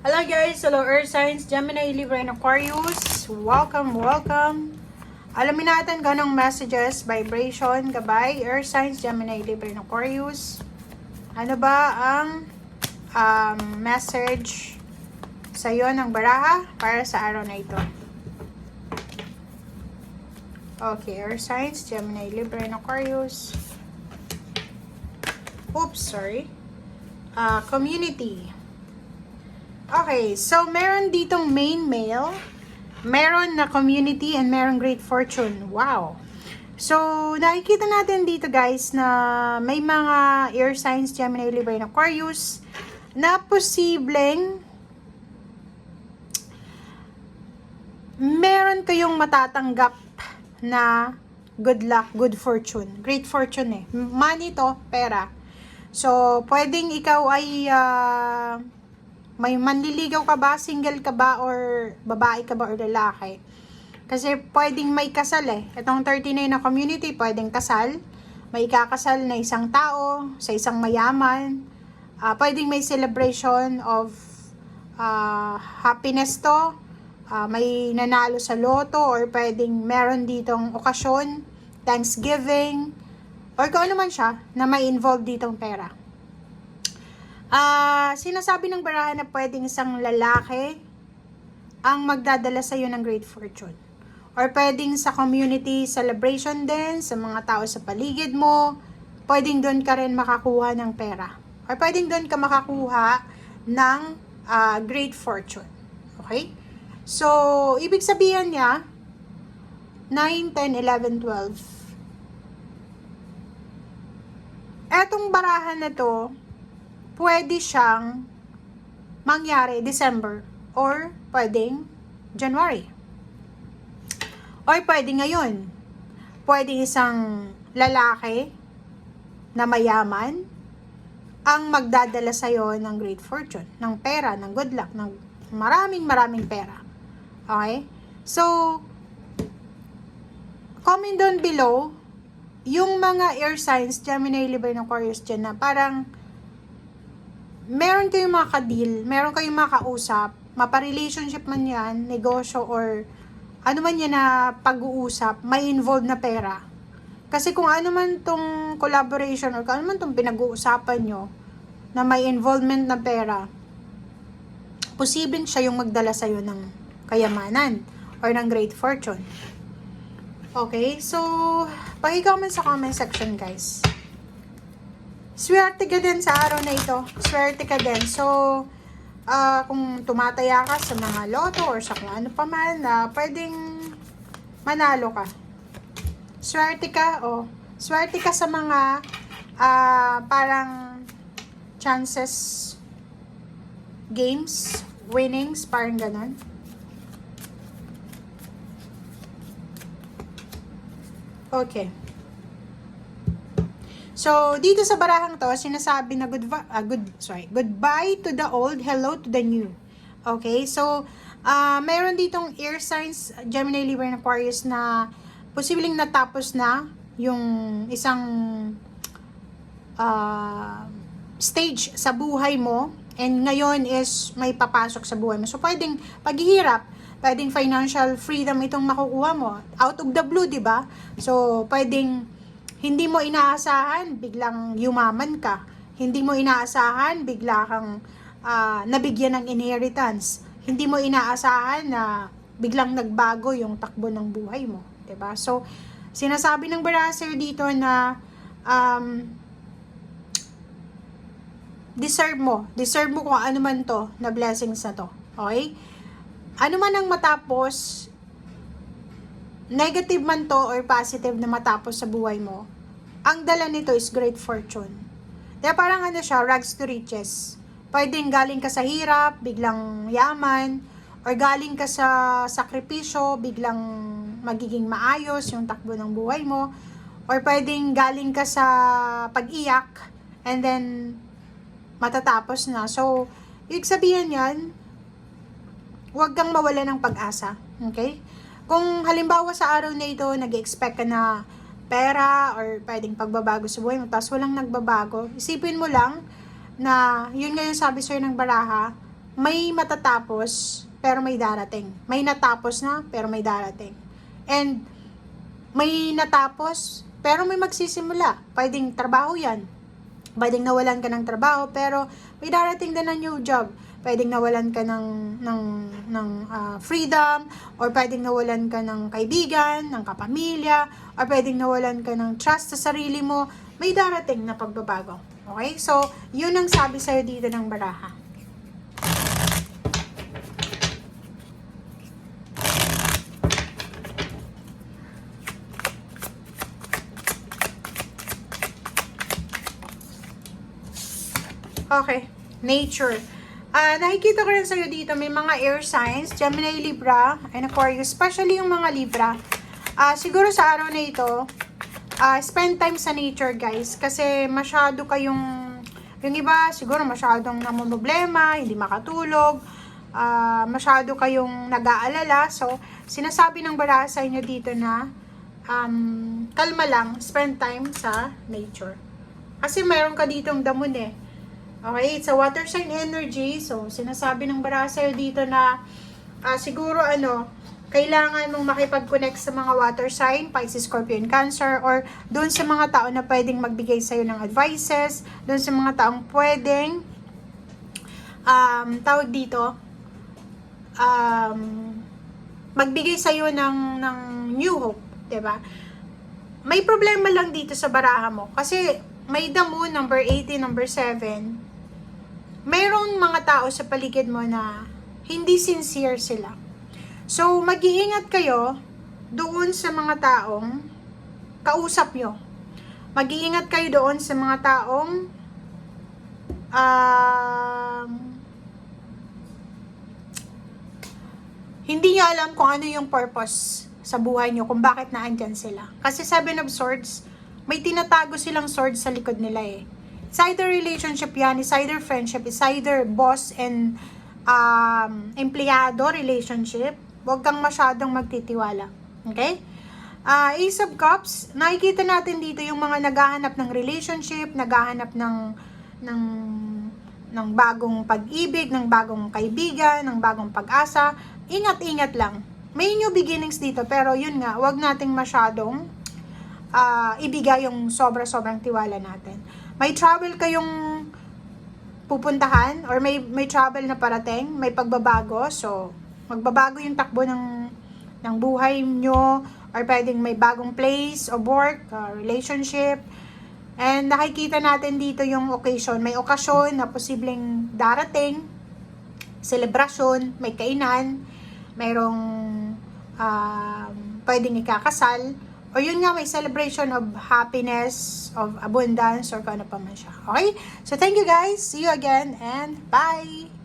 Hello guys, hello Earth Signs, Gemini, Libra, and Aquarius. Welcome. Alamin natin ganong messages, vibration, gabay, Earth Signs, Gemini, Libra, and Aquarius. Ano ba ang message sa iyo ng baraha para sa araw na ito? Okay, Earth Signs, Gemini, Libra, and Aquarius. Oops, sorry. Community. Okay, so meron ditong main male, meron na community, and meron great fortune. Wow! So, nakikita natin dito guys na may mga air signs, Gemini, Libra, and Aquarius na posibleng meron kayong matatanggap na good luck, good fortune. Great fortune eh. Money to, pera. So, pwedeng ikaw ay may manliligaw ka ba, single ka ba, or babae ka ba, or lalaki. Kasi pwedeng may kasal eh. Itong 39 na community, pwedeng kasal. May ikakasal na isang tao, sa isang mayaman. Pwedeng may celebration of happiness to. May nanalo sa loto, or pwedeng meron ditong okasyon, Thanksgiving, or kung ano man siya, na may involved ditong pera. Sinasabi ng baraha na pwedeng isang lalaki ang magdadala sa iyo ng great fortune. Or pwedeng sa community celebration din, sa mga tao sa paligid mo, pwedeng doon ka rin makakuha ng pera. Or pwedeng doon ka makakuha ng great fortune. Okay? So, ibig sabihin niya, 9, 10, 11, 12. Etong barahan na to, pwede siyang mangyari December or pwedeng January. Or pwede ngayon. Pwede isang lalaki na mayaman ang magdadala sa'yo ng great fortune, ng pera, ng good luck, ng maraming pera. Okay? So, comment down below yung mga air signs, Gemini, Libra, and Aquarius dyan na parang meron kayong mga ka-deal, meron kayong mga kausap, mapa-relationship man yan, negosyo, or ano man yan na pag-uusap, may involved na pera. Kasi kung ano man tong collaboration, or kung ano man tong pinag-uusapan nyo, na may involvement na pera, posibleng siya yung magdala sa'yo ng kayamanan, or ng great fortune. Okay, so, pag-comment sa comment section guys. Swerte ka din sa araw na ito. Swerte ka din. So, kung tumataya ka sa mga loto or sa kung ano pa man, pwedeng manalo ka. Swerte ka, swerte ka sa mga parang chances, games, winnings, parang ganon. Okay. So, dito sa barahang to, sinasabi na goodbye to the old, hello to the new. Okay? So, mayroon ditong air signs, Gemini, Libra, and Aquarius na posibleng natapos na yung isang stage sa buhay mo, and ngayon is may papasok sa buhay mo. So, pwedeng paghihirap, pwedeng financial freedom itong makukuha mo. Out of the blue, di ba? So, pwedeng hindi mo inaasahan, biglang yumaman ka. Hindi mo inaasahan, bigla kang nabigyan ng inheritance. Hindi mo inaasahan na biglang nagbago yung takbo ng buhay mo. 'Di ba? So, sinasabi ng baraha dito na deserve mo kung ano man to na blessings na to. Okay? Ano man ang matapos, negative man to or positive na matapos sa buhay mo, ang dala nito is great fortune. Kaya parang ano siya, rags to riches. Pwedeng galing ka sa hirap, biglang yaman, or galing ka sa sakripisyo, biglang magiging maayos yung takbo ng buhay mo, or pwedeng galing ka sa pag-iyak, and then matatapos na. So, ibig sabihin yan, huwag kang mawala ng pag-asa. Okay? Kung halimbawa sa araw na ito, nag-expect ka na pera or pwedeng pagbabago sa buhay mo, tapos walang nagbabago, isipin mo lang na yun nga yung sabi sa'yo ng baraha, may matatapos, pero may darating. May natapos na, pero may darating. And, may natapos, pero may magsisimula. Pwedeng trabaho yan. Pwedeng nawalan ka ng trabaho, pero may darating din na new job. Pwedeng nawalan ka ng freedom, or pwedeng nawalan ka ng kaibigan, ng kapamilya, or pwedeng nawalan ka ng trust sa sarili mo. May darating na pagbabago. Okay? So, yun ang sabi sa'yo dito ng baraha. Okay, nature. Nakikita ko rin sa'yo dito, may mga air signs, Gemini, Libra, and Aquarius, especially yung mga Libra. Siguro sa araw na ito, spend time sa nature, guys, kasi masyado kayong, yung iba, siguro masyadong namumblema, hindi makatulog, masyado kayong nag-aalala. So, sinasabi ng baraha sa inyo dito na, kalma lang, spend time sa nature. Kasi mayroon ka ditong damon eh. Okay, it's a water sign energy. So, sinasabi ng baraha sa'yo dito na siguro kailangan mong makipag-connect sa mga water sign, Pisces, Scorpio, Cancer, or doon sa mga tao na pwedeng magbigay sa'yo ng advices, doon sa mga taong pwedeng tawag dito, magbigay sa'yo ng new hope, diba? May problema lang dito sa baraha mo kasi may the moon, number 18, number 7. Mayroong mga tao sa paligid mo na hindi sincere sila. So, mag-iingat kayo doon sa mga taong kausap nyo. Mag-iingat kayo doon sa mga taong hindi nyo alam kung ano yung purpose sa buhay nyo, kung bakit naandyan sila. Kasi 7 of Swords, may tinatago silang sword sa likod nila eh. It's either relationship yan, it's either friendship, it's either boss and empleyado relationship. Huwag kang masyadong magtitiwala. Okay? Ace of Cups, nakikita natin dito yung mga naghahanap ng relationship, naghahanap ng bagong pag-ibig, ng bagong kaibigan, ng bagong pag-asa. Ingat-ingat lang. May new beginnings dito, pero yun nga, huwag nating masyadong ibigay yung sobra-sobrang tiwala natin. May travel kayong pupuntahan or may travel na parating, may pagbabago. So, magbabago yung takbo ng buhay nyo or pwedeng may bagong place of work, relationship. And nakikita natin dito yung occasion. May okasyon na posibleng darating, celebration, may kainan, mayroong pwedeng ikakasal. O yun nga, may celebration of happiness, of abundance, or kung ano pa man siya. Okay? So, thank you guys. See you again and bye!